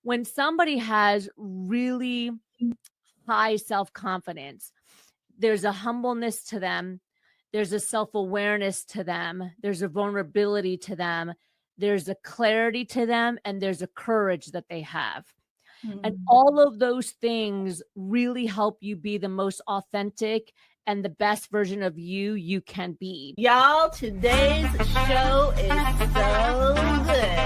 when somebody has really high self-confidence, there's a humbleness to them, there's a self-awareness to them, there's a vulnerability to them, there's a clarity to them, and there's a courage that they have. And all of those things really help you be the most authentic and the best version of you can be. Y'all, today's show is so good.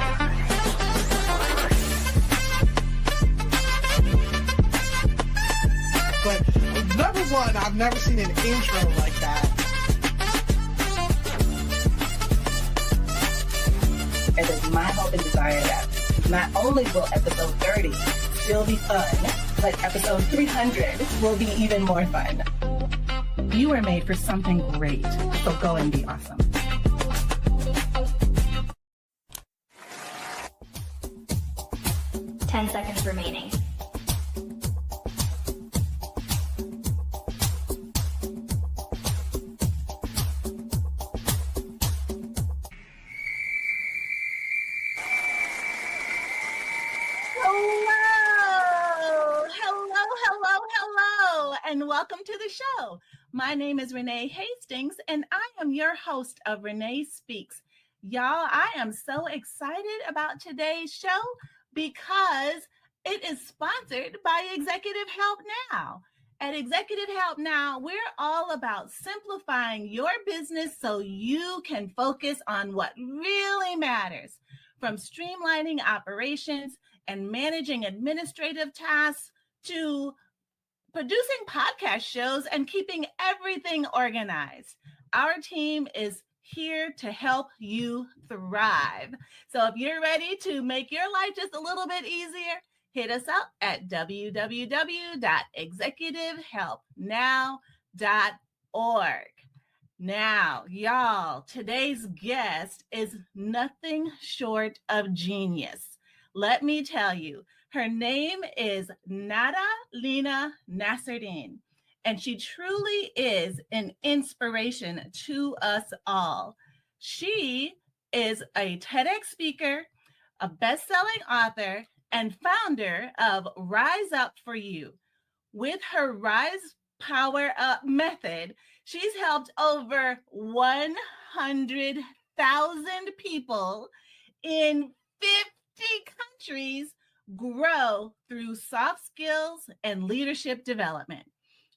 But number one, I've never seen an intro like that. It is my hope and desire that not only will episode 30 still be fun, but episode 300 will be even more fun. You were made for something great, so go and be awesome. Ten seconds remaining. And welcome to the show. My name is Renee Hastings, and I am your host of Renee Speaks. Y'all, I am so excited about today's show because it is sponsored by Executive Help Now. At Executive Help Now, we're all about simplifying your business so you can focus on what really matters, from streamlining operations and managing administrative tasks to producing podcast shows and keeping everything organized. Our team is here to help you thrive. So if you're ready to make your life just a little bit easier, hit us up at www.executivehelpnow.org. Now, y'all, today's guest is nothing short of genius. Let me tell you, her name is Lena Nasserdeen, and she truly is an inspiration to us all. She is a TEDx speaker, a best-selling author, and founder of Rise Up For You. With her Rise Power Up method, she's helped over 100,000 people in 50 countries grow through soft skills and leadership development.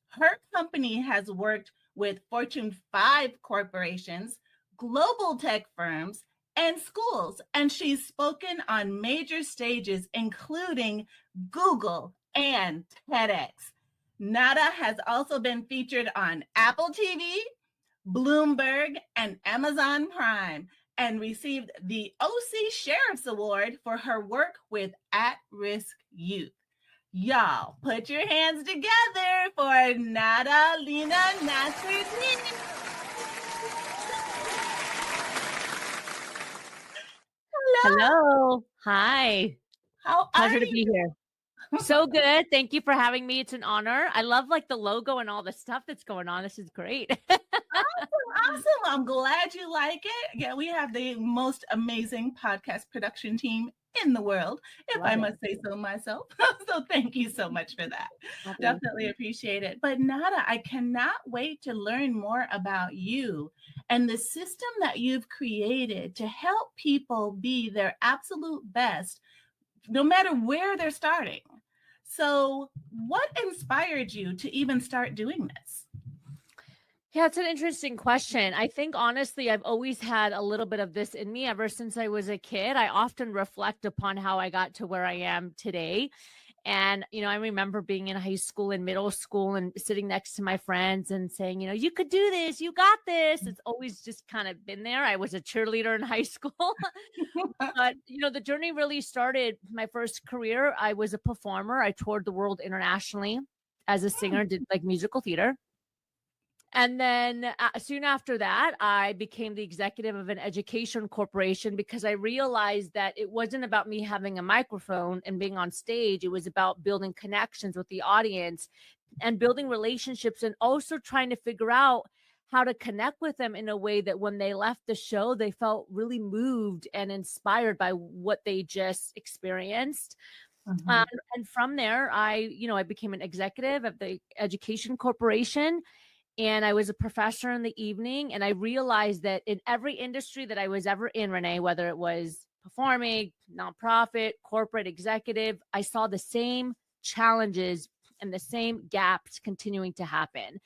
Her company has worked with Fortune 5 corporations, global tech firms, and schools, and she's spoken on major stages, including Google and TEDx. Nada has also been featured on Apple TV, Bloomberg, and Amazon Prime, and received the OC Sheriff's Award for her work with at-risk youth. Y'all, put your hands together for Lena Nasserdeen. Hello. Hi. How Pleasure are to be you? here. So good. Thank you for having me. It's an honor. I love like the logo and all the stuff that's going on. This is great. Awesome. I'm glad you like it. Yeah, we have the most amazing podcast production team in the world, if I must say so myself. So thank you so much for that. Definitely appreciate it. But Nada, I cannot wait to learn more about you and the system that you've created to help people be their absolute best, no matter where they're starting. So what inspired you to even start doing this? Yeah, it's an interesting question. I think honestly, I've always had a little bit of this in me ever since I was a kid. I often reflect upon how I got to where I am today. And, I remember being in high school and middle school and sitting next to my friends and saying, you could do this, you got this. It's always just kind of been there. I was a cheerleader in high school. But, the journey really started my first career. I was a performer. I toured the world internationally as a singer, did like musical theater. And then soon after that, I became the executive of an education corporation because I realized that it wasn't about me having a microphone and being on stage. It was about building connections with the audience and building relationships and also trying to figure out how to connect with them in a way that when they left the show, they felt really moved and inspired by what they just experienced. Mhm. And from there, I became an executive of the education corporation, and I was a professor in the evening. And I realized that in every industry that I was ever in, Renee, whether it was performing, nonprofit, corporate, executive, I saw the same challenges and the same gaps continuing to happen.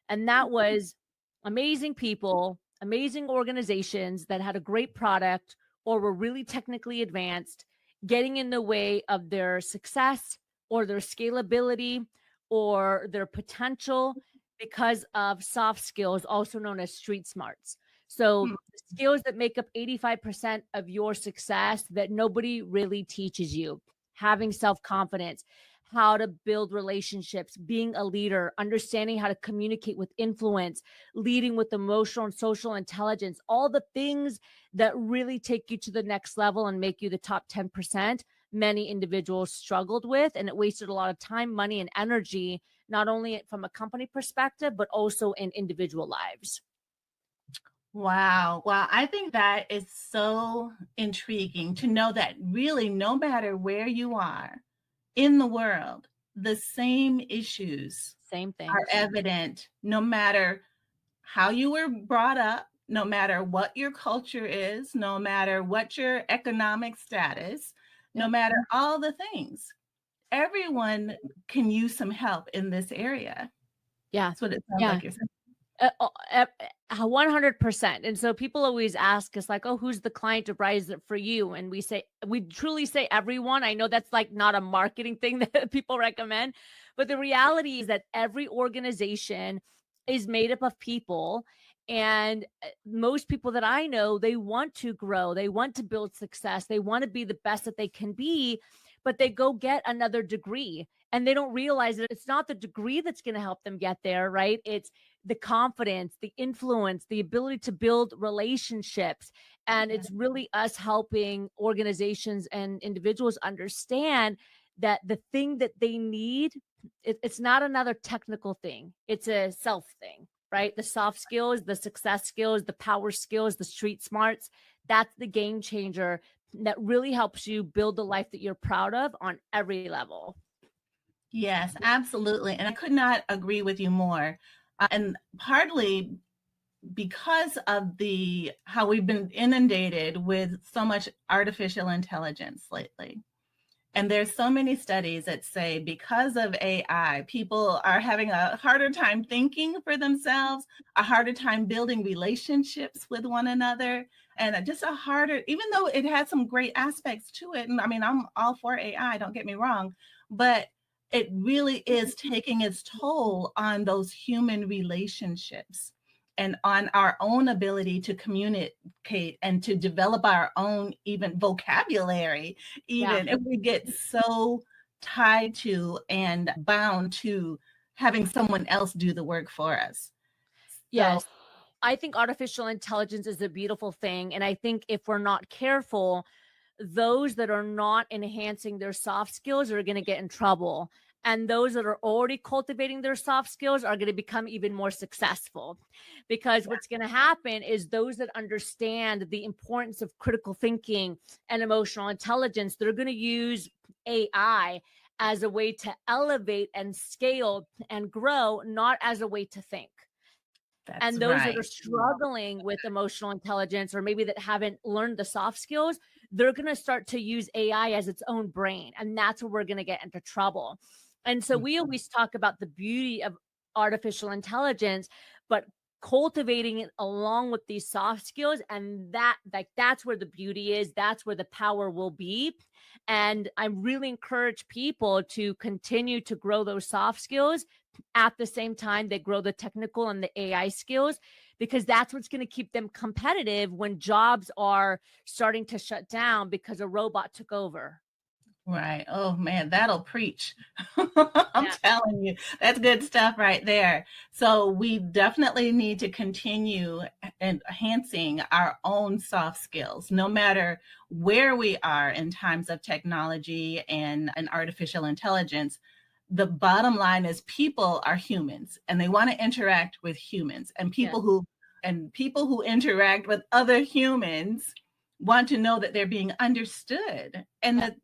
And that was amazing people, amazing organizations that had a great product or were really technically advanced, getting in the way of their success or their scalability or their potential because of soft skills, also known as street smarts. So, Mm. the skills that make up 85% of your success that nobody really teaches you: having self confidence, how to build relationships, being a leader, understanding how to communicate with influence, leading with emotional and social intelligence, all the things that really take you to the next level and make you the top 10%. Many individuals struggled with, and it wasted a lot of time, money, and energy, not only from a company perspective, but also in individual lives. Wow. Wow. I think that is so intriguing to know that really, no matter where you are in the world, the same issues Same are things. evident no matter how you were brought up, no matter what your culture is, no matter what your economic status, no Yep. matter all the things. Everyone can use some help in this area. Yeah. That's what it sounds Yeah. like you're saying. 100%. And so people always ask us, like, oh, who's the client to rise it for you? And we truly say everyone. I know that's like not a marketing thing that people recommend, but the reality is that every organization is made up of people. And most people that I know, they want to grow, they want to build success, they want to be the best that they can be, but they go get another degree. And they don't realize that it's not the degree that's going to help them get there, right? It's the confidence, the influence, the ability to build relationships. And Yeah. it's really us helping organizations and individuals understand that the thing that they need, it's not another technical thing, it's a self thing, right? The soft skills, the success skills, the power skills, the street smarts, that's the game changer that really helps you build the life that you're proud of on every level. Yes, absolutely. And I could not agree with you more. And partly because of the how we've been inundated with so much artificial intelligence lately. And there's so many studies that say because of AI, people are having a harder time thinking for themselves, a harder time building relationships with one another, and just a harder, even though it has some great aspects to it. And I mean, I'm all for AI, don't get me wrong, but it really is taking its toll on those human relationships and on our own ability to communicate and to develop our own even vocabulary, Yeah. even if we get so tied to and bound to having someone else do the work for us. So, Yes. I think artificial intelligence is a beautiful thing. And I think if we're not careful, those that are not enhancing their soft skills are going to get in trouble. And those that are already cultivating their soft skills are going to become even more successful. Because what's going to happen is those that understand the importance of critical thinking and emotional intelligence, they're going to use AI as a way to elevate and scale and grow, not as a way to think. that's And those that are right. struggling with emotional intelligence or maybe that haven't learned the soft skills, they're going to start to use AI as its own brain. And that's where we're going to get into trouble. And so we always talk about the beauty of artificial intelligence, but cultivating it along with these soft skills, and that's where the beauty is, that's where the power will be. And I really encourage people to continue to grow those soft skills at the same time they grow the technical and the AI skills, because that's what's going to keep them competitive when jobs are starting to shut down because a robot took over. Right. Oh man, that'll preach. I'm Yeah. telling you, that's good stuff right there. So we definitely need to continue enhancing our own soft skills, no matter where we are in times of technology and artificial intelligence. The bottom line is people are humans and they want to interact with humans, and Yes. people who interact with other humans want to know that they're being understood and Yeah. that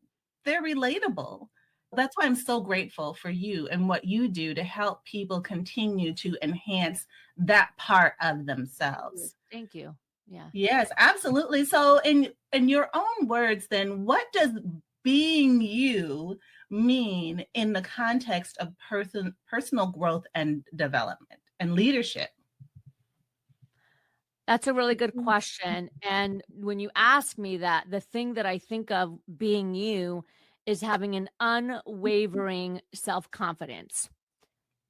they're relatable. That's why I'm so grateful for you and what you do to help people continue to enhance that part of themselves. Thank you. Yeah. Yes, absolutely. So in your own words then, what does being you mean in the context of personal growth and development and leadership? That's a really good question. And when you ask me that, the thing that I think of being you is having an unwavering self confidence.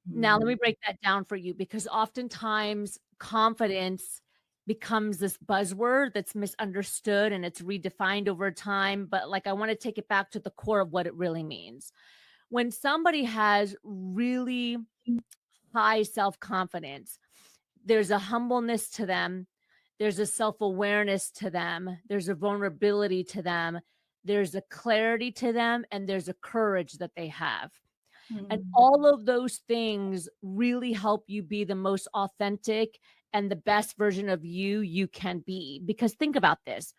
Now, let me Mm, break that down for you because oftentimes confidence becomes this buzzword that's misunderstood and it's redefined over time. But like, I want to take it back to the core of what it really means. When somebody has really high self confidence, there's a humbleness to them, there's a self awareness to them, there's a vulnerability to them, there's a clarity to them, and there's a courage that they have. And mm, all of those things really help you be the most authentic and the best version of you can be. Because think about this,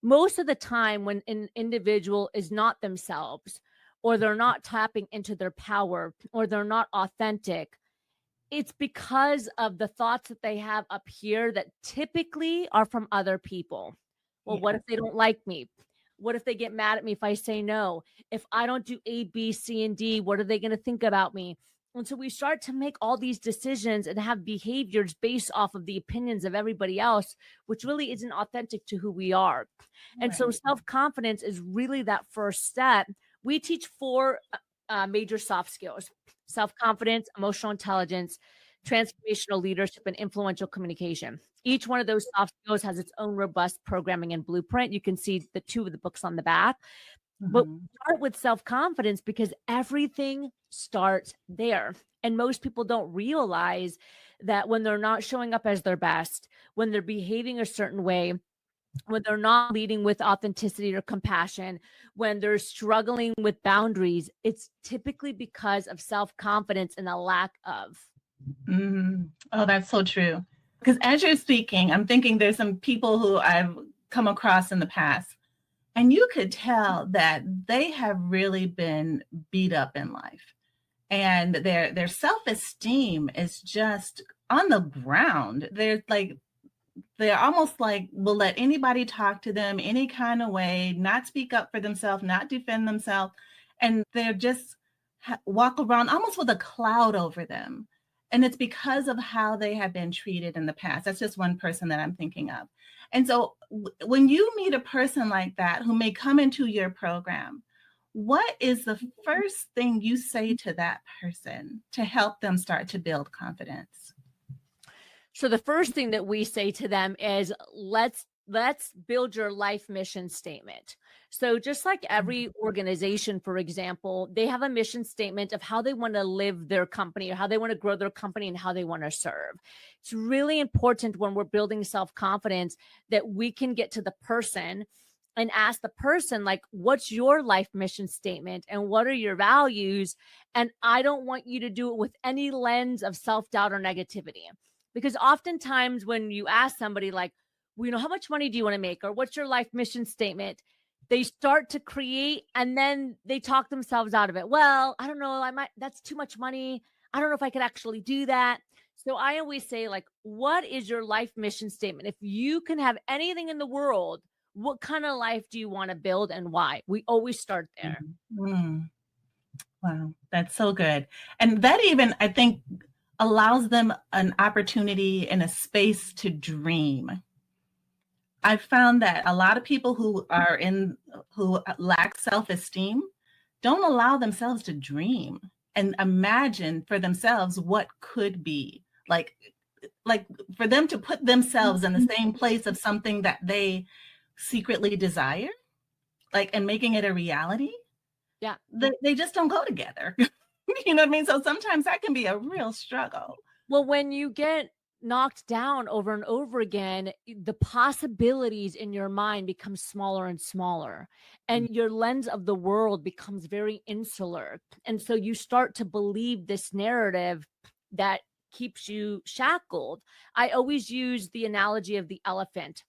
most of the time, when an individual is not themselves, or they're not tapping into their power, or they're not authentic, it's because of the thoughts that they have up here that typically are from other people. Well, what if yes. they don't like me? What if they get mad at me if I say no? If I don't do A, B, C, and D, what are they going to think about me? And so we start to make all these decisions and have behaviors based off of the opinions of everybody else, which really isn't authentic to who we are. And so Right. self confidence is really that first step. We teach four major soft skills: self confidence, emotional intelligence, transformational leadership, and influential communication. Each one of those soft skills has its own robust programming and blueprint. You can see the two of the books on the back. But Mhm. we start with self confidence because everything starts there. And most people don't realize that when they're not showing up as their best, when they're behaving a certain way, when they're not leading with authenticity or compassion, when they're struggling with boundaries, it's typically because of self confidence and a lack of. Mhm. Oh, that's so true. Because as you're speaking, I'm thinking there's some people who I've come across in the past, and you could tell that they have really been beat up in life, and their self-esteem is just on the ground. They're almost like will let anybody talk to them any kind of way, not speak up for themselves, not defend themselves, and they're just walk around almost with a cloud over them. And it's because of how they have been treated in the past. That's just one person that I'm thinking of. And so when you meet a person like that who may come into your program, what is the first thing you say to that person to help them start to build confidence? So the first thing that we say to them is let's build your life mission statement. So just like every organization, for example, they have a mission statement of how they want to live their company or how they want to grow their company and how they want to serve. It's really important when we're building self-confidence that we can get to the person and ask the person, like, what's your life mission statement and what are your values? And I don't want you to do it with any lens of self-doubt or negativity, because oftentimes when you ask somebody, like, well, how much money do you want to make? Or what's your life mission statement? They start to create and then they talk themselves out of it. Well, I don't know. That's too much money. I don't know if I could actually do that. So I always say, like, what is your life mission statement? If you can have anything in the world, what kind of life do you want to build and why? We always start there. Mm. Wow, that's so good. And that even, I think, allows them an opportunity and a space to dream. I've found that a lot of people who lack self-esteem don't allow themselves to dream and imagine for themselves what could be. Like for them to put themselves in the same place of something that they secretly desire, like and making it a reality, Yeah. they just don't go together. You know what I mean? So sometimes that can be a real struggle. Well, when you get knocked down over and over again, the possibilities in your mind become smaller and smaller, and your lens of the world becomes very insular. And so you start to believe this narrative that keeps you shackled. I always use the analogy of the elephant.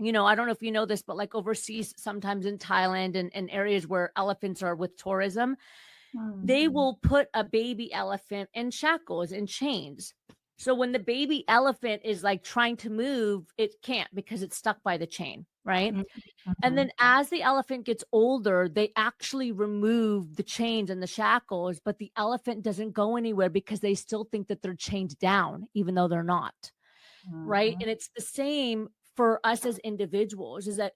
I don't know if you know this, but like overseas, sometimes in Thailand and areas where elephants are with tourism, they Mhm. will put a baby elephant in shackles and chains. So when the baby elephant is like trying to move, it can't because it's stuck by the chain, right? And Mhm. then as the elephant gets older, they actually remove the chains and the shackles, but the elephant doesn't go anywhere because they still think that they're chained down, even though they're not, right? Mhm. And it's the same for us as individuals, is that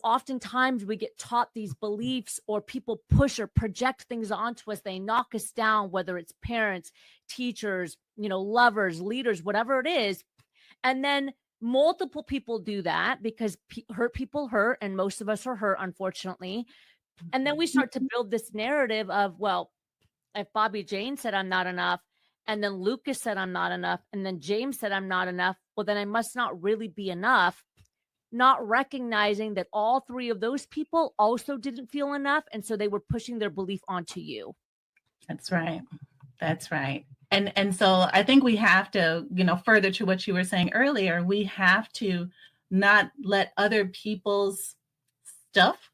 oftentimes we get taught these beliefs, or people push or project things onto us. They knock us down, whether it's parents, teachers, lovers, leaders, whatever it is. And then multiple people do that because hurt people hurt, and most of us are hurt, unfortunately. And then we start to build this narrative of, well, if Bobby Jane said I'm not enough, and then Lucas said I'm not enough, and then James said I'm not enough, well, then I must not really be enough, not recognizing that all three of those people also didn't feel enough. And so they were pushing their belief onto you. That's right. That's right. And so I think we have to, further to what you were saying earlier, we have to not let other people's stuff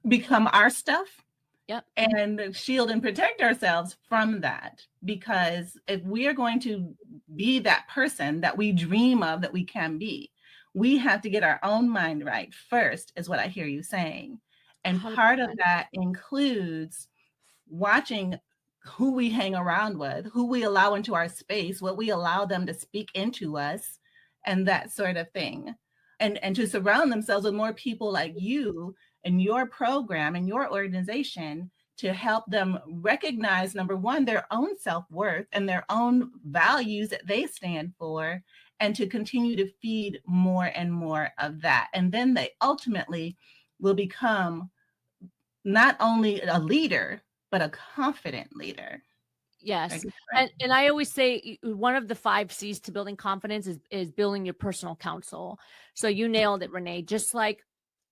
become our stuff, Yep. and shield and protect ourselves from that. Because if we are going to be that person that we dream of that we can be, we have to get our own mind right first, is what I hear you saying. And part of 100%. that includes watching who we hang around with, who we allow into our space, what we allow them to speak into us, and that sort of thing. And to surround themselves with more people like you and your program and your organization, to help them recognize, number one, their own self-worth and their own values that they stand for, and to continue to feed more and more of that. And then they ultimately will become not only a leader, but a confident leader. Yes. Like, And I always say one of the 5 C's to building confidence is building your personal counsel. So you nailed it, Renee. Just like,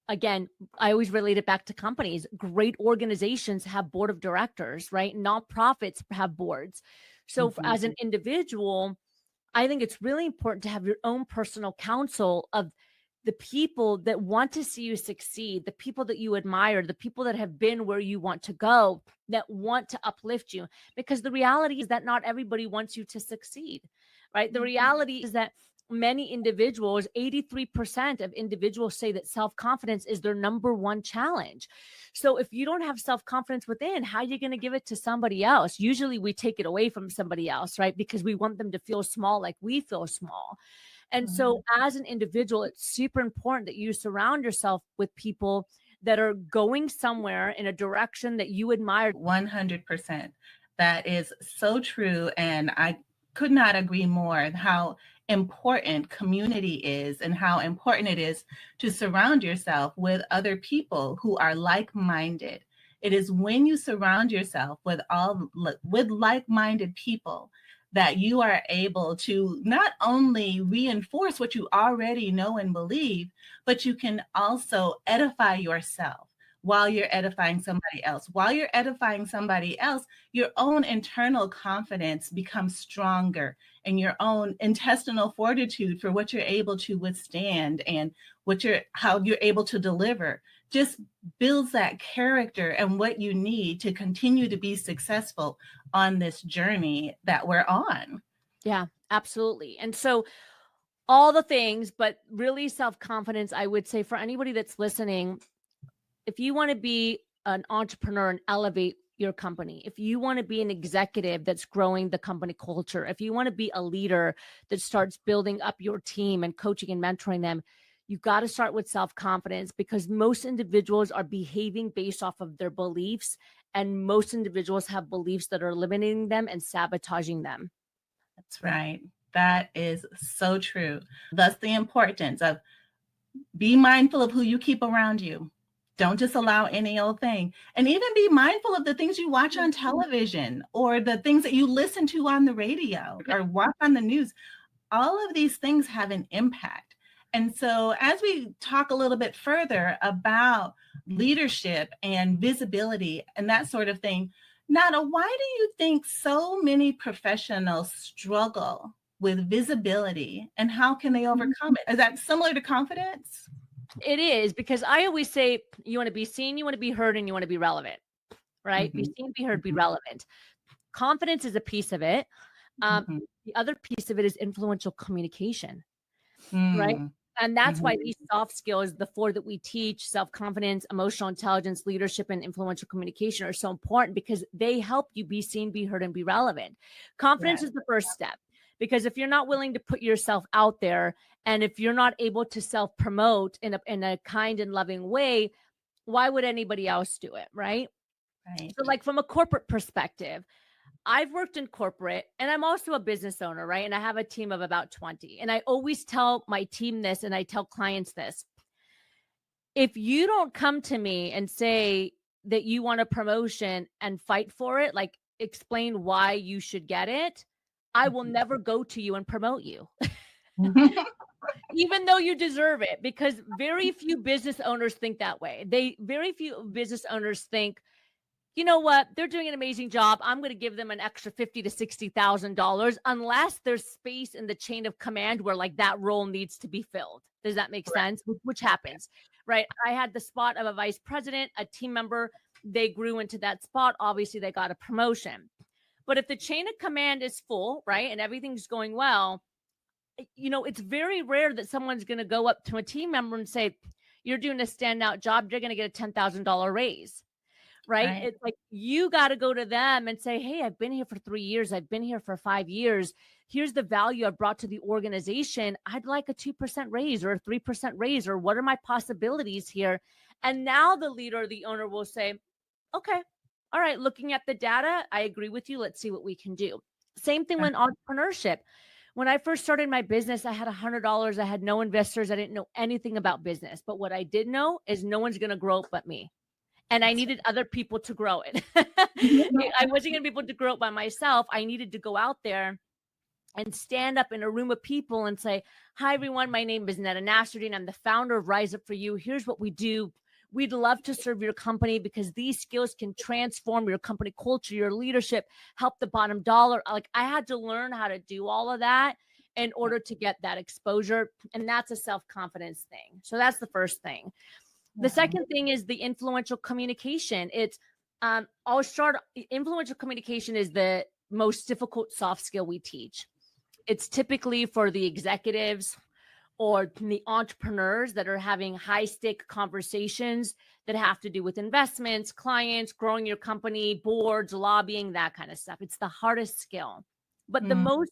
again, I always relate it back to companies. Great organizations have board of directors, right? Nonprofits have boards. So mhm, as an individual, I think it's really important to have your own personal counsel of the people that want to see you succeed, the people that you admire, the people that have been where you want to go, that want to uplift you. Because the reality is that not everybody wants you to succeed, right? The reality is that many individuals, 83% of individuals say that self-confidence is their number one challenge. So if you don't have self-confidence within, how are you going to give it to somebody else? Usually we take it away from somebody else, right? Because we want them to feel small like we feel small. And so as an individual, it's super important that you surround yourself with people that are going somewhere in a direction that you admire. 100%. That is so true. And I could not agree more how important community is, and how important it is to surround yourself with other people who are like-minded. It is when you surround yourself with like-minded people that you are able to not only reinforce what you already know and believe, but you can also edify yourself while you're edifying somebody else. While you're edifying somebody else, your own internal confidence becomes stronger, and your own intestinal fortitude for what you're able to withstand and how you're able to deliver just builds that character and what you need to continue to be successful on this journey that we're on. Yeah, absolutely. And so all the things, but really self-confidence, I would say for anybody that's listening, if you want to be an entrepreneur and elevate your company, if you want to be an executive that's growing the company culture, if you want to be a leader that starts building up your team and coaching and mentoring them, you've got to start with self-confidence, because most individuals are behaving based off of their beliefs, and most individuals have beliefs that are limiting them and sabotaging them. That's right. That is so true. Thus, the importance of be mindful of who you keep around you. Don't just allow any old thing. And even be mindful of the things you watch on television, or the things that you listen to on the radio or watch on the news. All of these things have an impact. And so as we talk a little bit further about leadership and visibility and that sort of thing, Nana, why do you think so many professionals struggle with visibility, and how can they overcome it? Is that similar to confidence? It is, because I always say you want to be seen, you want to be heard, and you want to be relevant, right? Be seen, be heard, be relevant. Confidence is a piece of it. Mhm. The other piece of it is influential communication, right? Mm. And that's why Mhm. these soft skills, the four that we teach, self-confidence, emotional intelligence, leadership, and influential communication, are so important, because they help you be seen, be heard, and be relevant. Confidence Yes. is the first step, because if you're not willing to put yourself out there, and if you're not able to self-promote in a kind and loving way, why would anybody else do it, right? Right. So, like, from a corporate perspective, I've worked in corporate, and I'm also a business owner, right? And I have a team of about 20. And I always tell my team this, and I tell clients this: if you don't come to me and say that you want a promotion and fight for it, like explain why you should get it, I will never go to you and promote you, even though you deserve it, because very few business owners think that way. Very few business owners think, you know what, they're doing an amazing job, I'm going to give them an extra $50 to $60,000, unless there's space in the chain of command where, like, that role needs to be filled. Does that make sense? Which happens, right? I had the spot of a vice president, a team member, they grew into that spot, obviously they got a promotion. But if the chain of command is full, right, and everything's going well, it's very rare that someone's going to go up to a team member and say, you're doing a standout job, you're going to get a $10,000 raise. Right? Right. It's like, you got to go to them and say, hey, I've been here for 3 years. I've been here for 5 years. Here's the value I've brought to the organization. I'd like a 2% raise or a 3% raise, or what are my possibilities here? And now the leader or the owner will say, okay, all right, looking at the data, I agree with you. Let's see what we can do. Same thing with entrepreneurship. When I first started my business, I had $100. I had no investors. I didn't know anything about business. But what I did know is no one's going to grow it but me. And I needed other people to grow it. I wasn't going to be able to grow it by myself. I needed to go out there and stand up in a room of people and say, hi, everyone. My name is Nasserdeen. I'm the founder of Rise Up For You. Here's what we do. We'd love to serve your company, because these skills can transform your company culture, your leadership, help the bottom dollar. Like, I had to learn how to do all of that in order to get that exposure. And that's a self-confidence thing. So that's the first thing. The second thing is the influential communication. Influential communication is the most difficult soft skill we teach. It's typically for the executives or the entrepreneurs that are having high stake conversations that have to do with investments, clients, growing your company, boards, lobbying, that kind of stuff. It's the hardest skill. But the most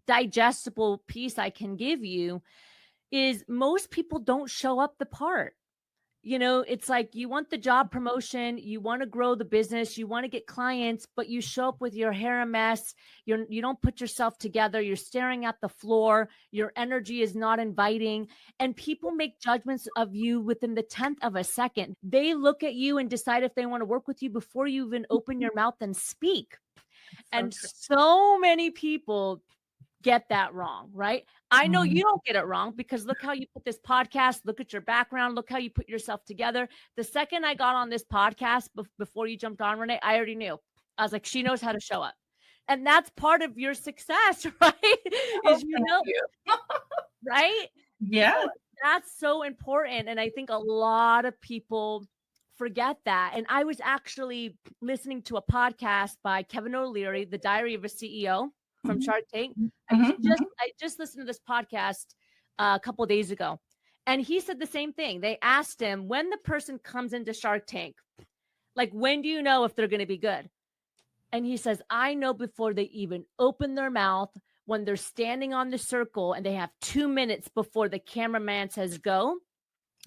digestible piece I can give you is most people don't show up the part. It's like, you want the job promotion, you want to grow the business, you want to get clients, but you show up with your hair a mess. You don't put yourself together. You're staring at the floor. Your energy is not inviting. And people make judgments of you within the 10th of a second. They look at you and decide if they want to work with you before you even open your mouth and speak. And so many people get that wrong, right? I know you don't get it wrong, because look how you put this podcast, look at your background, look how you put yourself together. The second I got on this podcast, before you jumped on, Renee, I already knew. I was like, she knows how to show up. And that's part of your success, right? Right? Yeah. So that's so important. And I think a lot of people forget that. And I was actually listening to a podcast by Kevin O'Leary, The Diary of a CEO from Shark Tank. I just listened to this podcast a couple of days ago, and he said the same thing. They asked him, when the person comes into Shark Tank, like, when do you know if they're going to be good? And he says, I know before they even open their mouth, when they're standing on the circle and they have 2 minutes before the cameraman says go.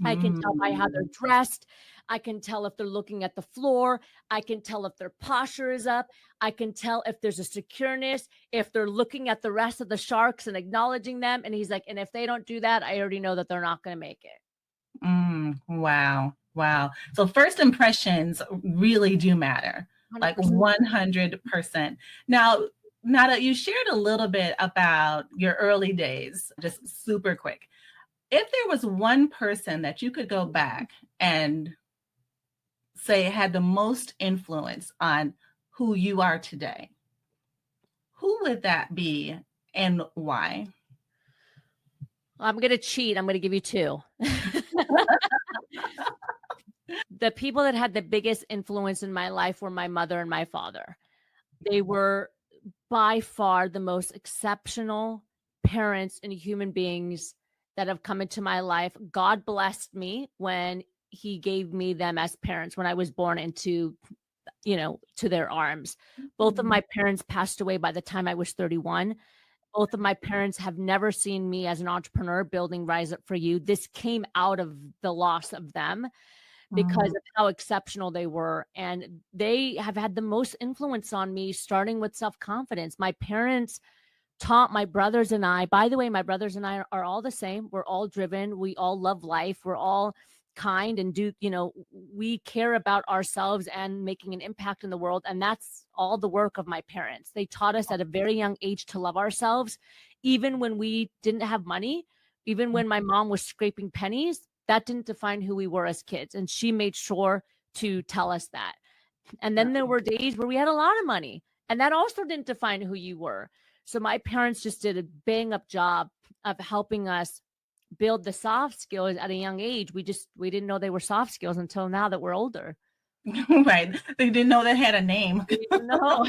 I can tell by how they're dressed. I can tell if they're looking at the floor. I can tell if their posture is up. I can tell if there's a secureness, if they're looking at the rest of the sharks and acknowledging them. And he's like, and if they don't do that, I already know that they're not going to make it. Wow. So first impressions really do matter, 100%. Like 100%. Now that you shared a little bit about your early days, just super quick, if there was one person that you could go back and say had the most influence on who you are today, who would that be? and why? I'm going to cheat. I'm going to give you two. The people that had the biggest influence in my life were my mother and my father. They were by far the most exceptional parents and human beings that have come into my life. God blessed me when he gave me them as parents when I was born into, to their arms. Both of my parents passed away by the time I was 31. Both of my parents have never seen me as an entrepreneur building Rise Up For You. This came out of the loss of them because of how exceptional they were. And they have had the most influence on me, starting with self-confidence. My parents taught my brothers and I, by the way, my brothers and I are all the same. We're all driven. We all love life. We're all kind and we care about ourselves and making an impact in the world. And that's all the work of my parents. They taught us at a very young age to love ourselves, even when we didn't have money, even when my mom was scraping pennies. That didn't define who we were as kids. And she made sure to tell us that. And then there were days where we had a lot of money, and that also didn't define who you were. So my parents just did a bang up job of helping us build the soft skills at a young age. We didn't know they were soft skills until now that we're older. Right. They didn't know they had a name. No.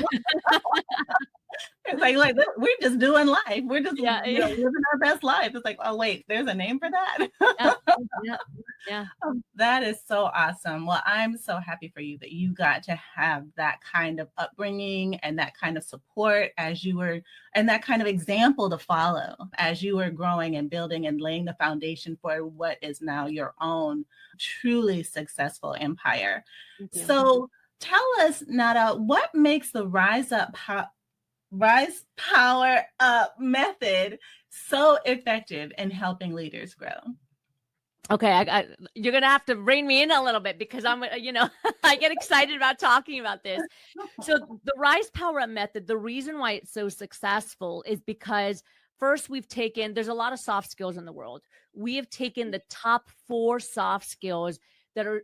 It's like we're just doing life. We're just living our best life. It's like, oh wait, there's a name for that. Yeah. That is so awesome. Well, I'm so happy for you that you got to have that kind of upbringing and that kind of support as you were, and that kind of example to follow as you were growing and building and laying the foundation for what is now your own truly successful empire. So tell us, Nada, what makes the Rise Power Up method so effective in helping leaders grow? Okay, you're going to have to rein me in a little bit because I'm, I get excited about talking about this. So the Rise Power Up method, the reason why it's so successful is because first there's a lot of soft skills in the world. We have taken the top 4 soft skills that are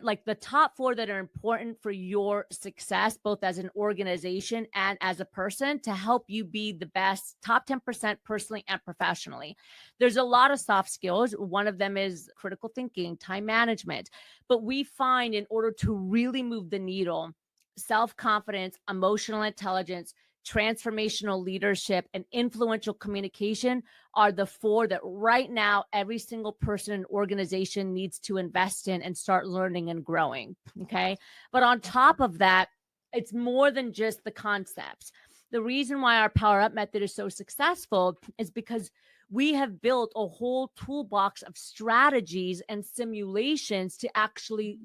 like the top 4 that are important for your success, both as an organization and as a person, to help you be the best, top 10% personally and professionally. There's a lot of soft skills. One of them is critical thinking, time management. But we find in order to really move the needle, self-confidence, emotional intelligence, transformational leadership, and influential communication are the 4 that right now every single person and organization needs to invest in and start learning and growing. Okay. But on top of that, it's more than just the concepts. The reason why our Power Up method is so successful is because we have built a whole toolbox of strategies and simulations to actually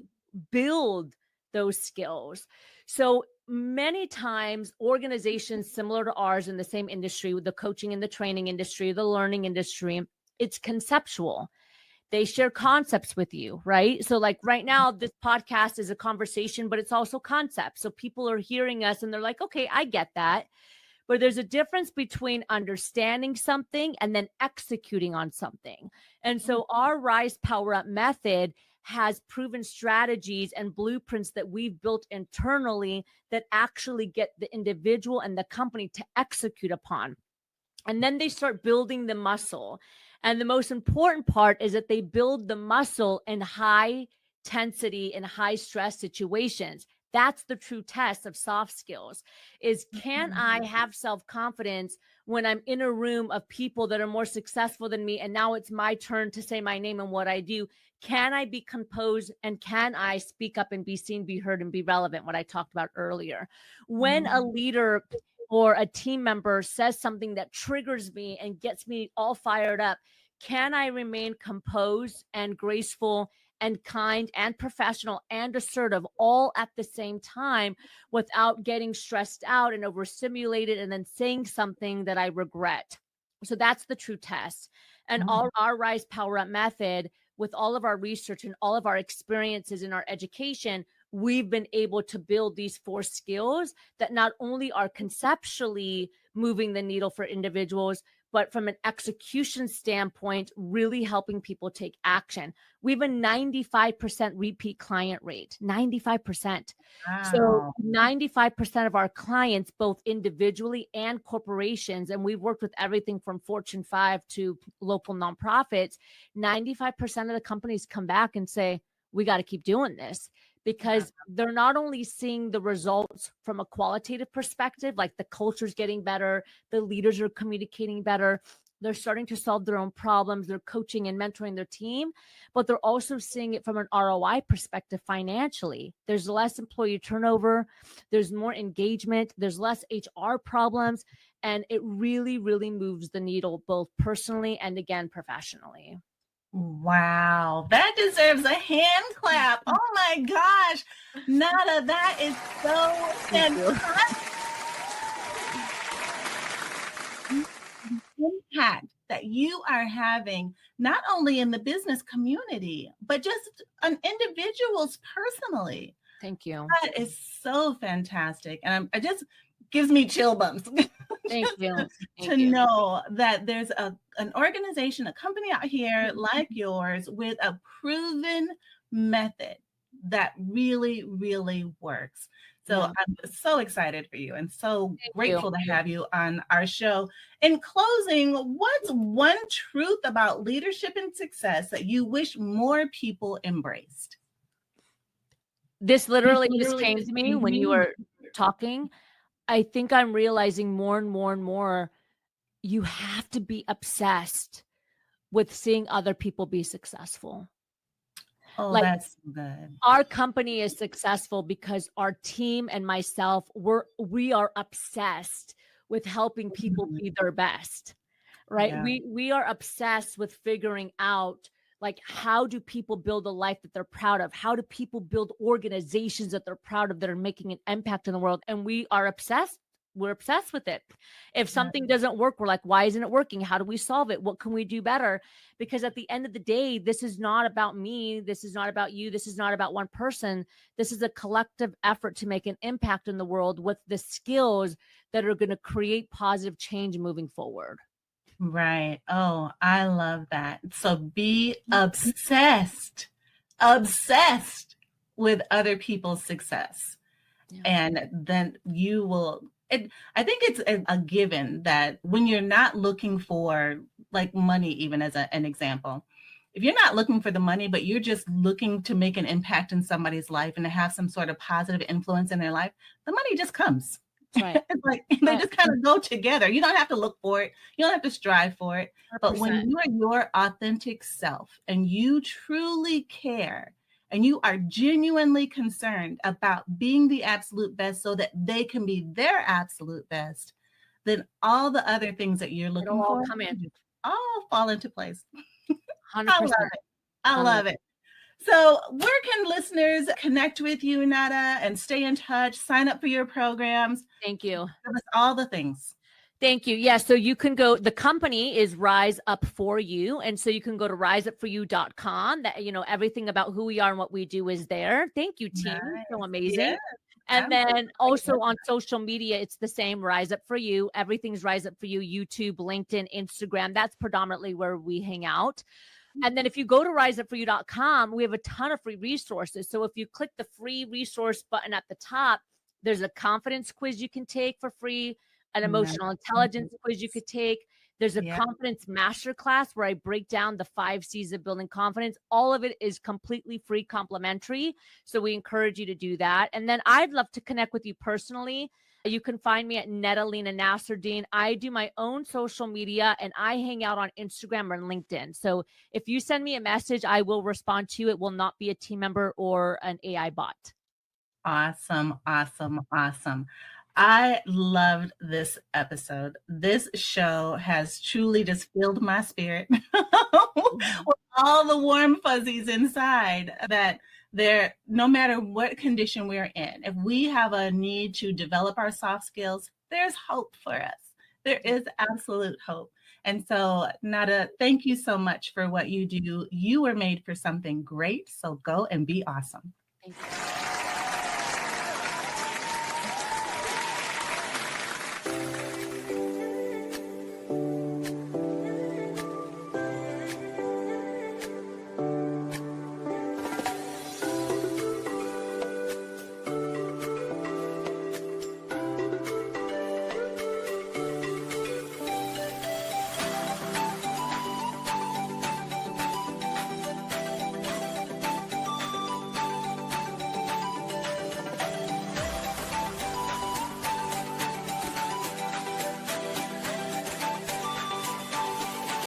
build those skills. So many times organizations similar to ours in the same industry, with the coaching and the training industry, the learning industry, it's conceptual. They share concepts with you, right? So like right now, this podcast is a conversation, but it's also concepts. So people are hearing us and they're like, okay, I get that. But there's a difference between understanding something and then executing on something. And so our Rise Power Up method has proven strategies and blueprints that we've built internally that actually get the individual and the company to execute upon. And then they start building the muscle. And the most important part is that they build the muscle in high intensity and high stress situations. That's the true test of soft skills is, can I have self-confidence when I'm in a room of people that are more successful than me? And now it's my turn to say my name and what I do. Can I be composed and can I speak up and be seen, be heard, and be relevant? What I talked about earlier. When a leader or a team member says something that triggers me and gets me all fired up, can I remain composed and graceful and kind and professional and assertive all at the same time without getting stressed out and overstimulated and then saying something that I regret? So that's the true test. And all our Rise Power Up method, with all of our research and all of our experiences in our education, we've been able to build these 4 skills that not only are conceptually moving the needle for individuals, but from an execution standpoint, really helping people take action. We have a 95% repeat client rate, 95%. So Wow. 95% of our clients, both individually and corporations, and we've worked with everything from Fortune 5 to local nonprofits, 95% of the companies come back and say, we got to keep doing this, because they're not only seeing the results from a qualitative perspective, like the culture's getting better, the leaders are communicating better, they're starting to solve their own problems, they're coaching and mentoring their team, but they're also seeing it from an ROI perspective financially. There's less employee turnover, there's more engagement, there's less HR problems, and it really, really moves the needle both personally and, again, professionally. Wow, that deserves a hand clap. Oh my gosh, Nada, that is so fantastic. Impact that you are having, not only in the business community, but just on individuals personally. Thank you. That is so fantastic. And it just gives me chill bumps. Thank you. To know that there's an organization, a company out here like yours with a proven method that really, really works. So I'm so excited for you and so grateful to have you on our show. In closing, what's one truth about leadership and success that you wish more people embraced? This literally just came to me when you were talking. I think I'm realizing more and more and more, you have to be obsessed with seeing other people be successful. Oh, Like, that's good. our company is successful because our team and myself, we are obsessed with helping people be their best, right? Yeah. We are obsessed with figuring out, like, how do people build a life that they're proud of? How do people build organizations that they're proud of, that are making an impact in the world? And we are obsessed. We're obsessed with it. If something doesn't work, we're like, why isn't it working? How do we solve it? What can we do better? Because at the end of the day, this is not about me. This is not about you. This is not about one person. This is a collective effort to make an impact in the world with the skills that are going to create positive change moving forward. Right. Oh, I love that. So be obsessed with other people's success. Yeah. And then you will, I think it's a given that when you're not looking for, like, money, even as an example, if you're not looking for the money, but you're just looking to make an impact in somebody's life and to have some sort of positive influence in their life, the money just comes. Right. It's like they just kind of go together. You don't have to look for it. You don't have to strive for it. 100%. But when you are your authentic self and you truly care and you are genuinely concerned about being the absolute best so that they can be their absolute best, then all the other things that you're looking It'll all for come in. all fall into place. 100%. I love it. I love it. So where can listeners connect with you, Nada, and stay in touch, sign up for your programs? Thank you. Give us all the things. Thank you. Yeah. So you can go, the company is Rise Up For You. And so you can go to riseupforyou.com. That, everything about who we are and what we do is there. Thank you, team. Nice. So amazing. Yeah, and then absolutely. also on social media, it's the same, Rise Up For You. Everything's Rise Up For You, YouTube, LinkedIn, Instagram. That's predominantly where we hang out. And then if you go to riseupforyou.com, we have a ton of free resources. So if you click the free resource button at the top, there's a confidence quiz you can take for free, an emotional intelligence quiz you could take. There's a confidence masterclass where I break down the 5 C's of building confidence. All of it is completely free, complimentary. So we encourage you to do that. And then I'd love to connect with you personally. You can find me at Lena Nasserdeen. I do my own social media and I hang out on Instagram or LinkedIn. So if you send me a message, I will respond to you. It will not be a team member or an AI bot. Awesome, awesome, awesome. I loved this episode. This show has truly just filled my spirit with all the warm fuzzies inside that there, no matter what condition we're in, if we have a need to develop our soft skills, there's hope for us. There is absolute hope. And so, Nada, thank you so much for what you do. You were made for something great. So go and be awesome. Thank you.